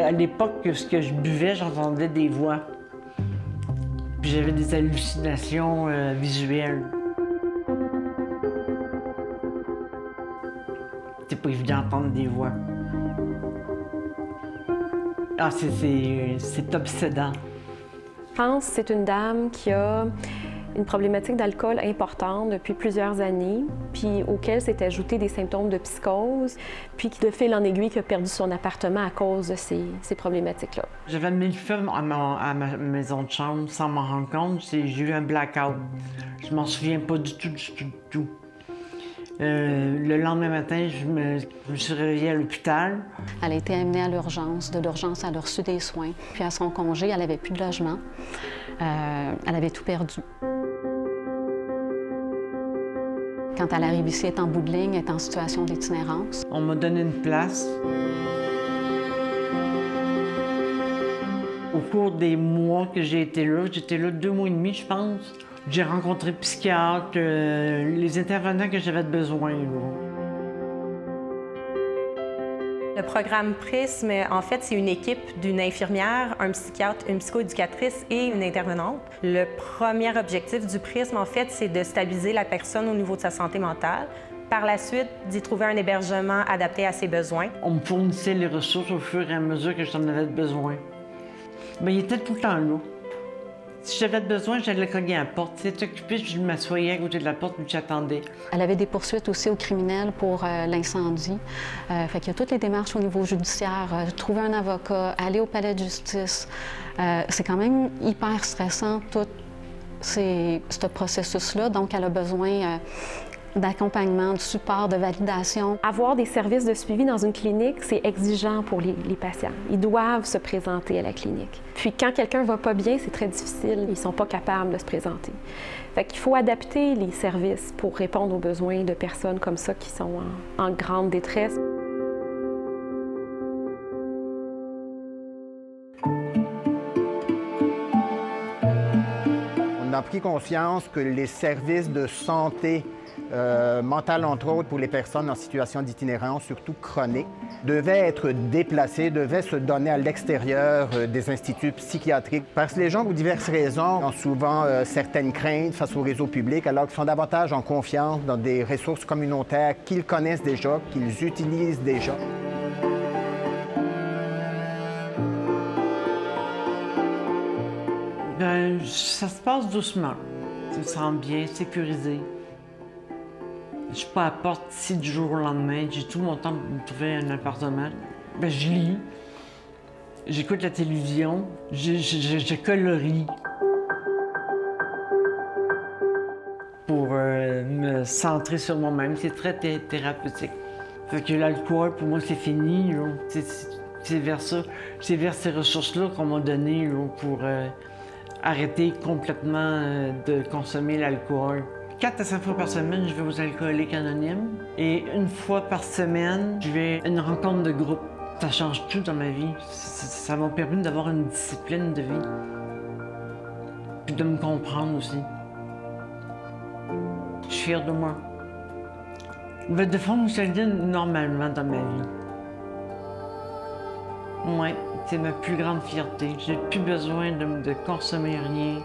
À l'époque, ce que je buvais, j'entendais des voix. Puis j'avais des hallucinations visuelles. C'est pas évident d'entendre des voix. Ah, c'est obsédant. Je pense que c'est une dame qui a une problématique d'alcool importante depuis plusieurs années, puis auquel s'est ajouté des symptômes de psychose, puis qui, de fil en aiguille, qui a perdu son appartement à cause de ces problématiques-là. J'avais mis le feu à ma maison de chambre sans m'en rendre compte. J'ai eu un blackout. Je m'en souviens pas du tout. Le lendemain matin, je me suis réveillée à l'hôpital. Elle a été amenée à l'urgence. De l'urgence, elle a reçu des soins. Puis à son congé, elle n'avait plus de logement. Elle avait tout perdu. Quand elle arrive ici, elle est en bout de ligne, elle est en situation d'itinérance. On m'a donné une place. Au cours des mois que j'étais là 2 mois et demi, je pense. J'ai rencontré le psychiatre, les intervenants que j'avais besoin. Le programme PRISM, en fait, c'est une équipe d'une infirmière, un psychiatre, une psychoéducatrice et une intervenante. Le premier objectif du PRISM, en fait, c'est de stabiliser la personne au niveau de sa santé mentale. Par la suite, d'y trouver un hébergement adapté à ses besoins. On me fournissait les ressources au fur et à mesure que j'en avais besoin. Mais il était tout le temps là. Si j'avais besoin, j'allais cogner à la porte. Si j'étais occupée, je m'assoyais à côté de la porte et j'attendais. Elle avait des poursuites aussi aux criminels pour l'incendie. Fait qu'il y a toutes les démarches au niveau judiciaire. Trouver un avocat, aller au palais de justice. C'est quand même hyper stressant, tout ce processus-là. Donc, elle a besoin d'accompagnement, de support, de validation. Avoir des services de suivi dans une clinique, c'est exigeant pour les patients. Ils doivent se présenter à la clinique. Puis quand quelqu'un ne va pas bien, c'est très difficile. Ils ne sont pas capables de se présenter. Fait qu'il faut adapter les services pour répondre aux besoins de personnes comme ça qui sont en grande détresse. On a pris conscience que les services de santé mentale, entre autres, pour les personnes en situation d'itinérance, surtout chronique, devaient être déplacés, devaient se donner à l'extérieur des instituts psychiatriques. Parce que les gens, pour diverses raisons, ont souvent certaines craintes face au réseau public, alors qu'ils sont davantage en confiance dans des ressources communautaires qu'ils connaissent déjà, qu'ils utilisent déjà. Bien, ça se passe doucement. Je me sens bien, sécurisé. Je suis pas à la porte ici du jour au lendemain. J'ai tout mon temps pour me trouver un appartement. Ben, je lis. J'écoute la télévision. Je colorie. Pour me centrer sur moi-même. C'est très thérapeutique. Fait que l'alcool, pour moi, c'est fini. C'est vers ça. C'est vers ces ressources-là qu'on m'a donné pour arrêter complètement de consommer l'alcool. 4 à 5 fois par semaine, je vais aux Alcooliques Anonymes. Et 1 fois par semaine, je vais à une rencontre de groupe. Ça change tout dans ma vie. Ça m'a permis d'avoir une discipline de vie. Puis de me comprendre aussi. Je suis fière de moi. De fonctionner normalement dans ma vie. Ouais, c'est ma plus grande fierté. J'ai plus besoin de consommer rien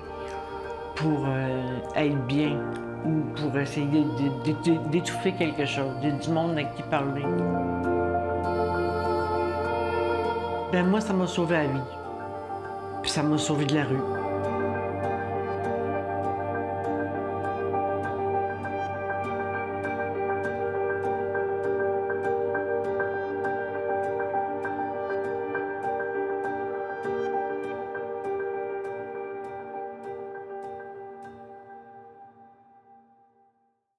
pour être bien ou pour essayer d'étouffer quelque chose. J'ai du monde avec qui parler. Ben moi, ça m'a sauvé la vie. Puis ça m'a sauvé de la rue.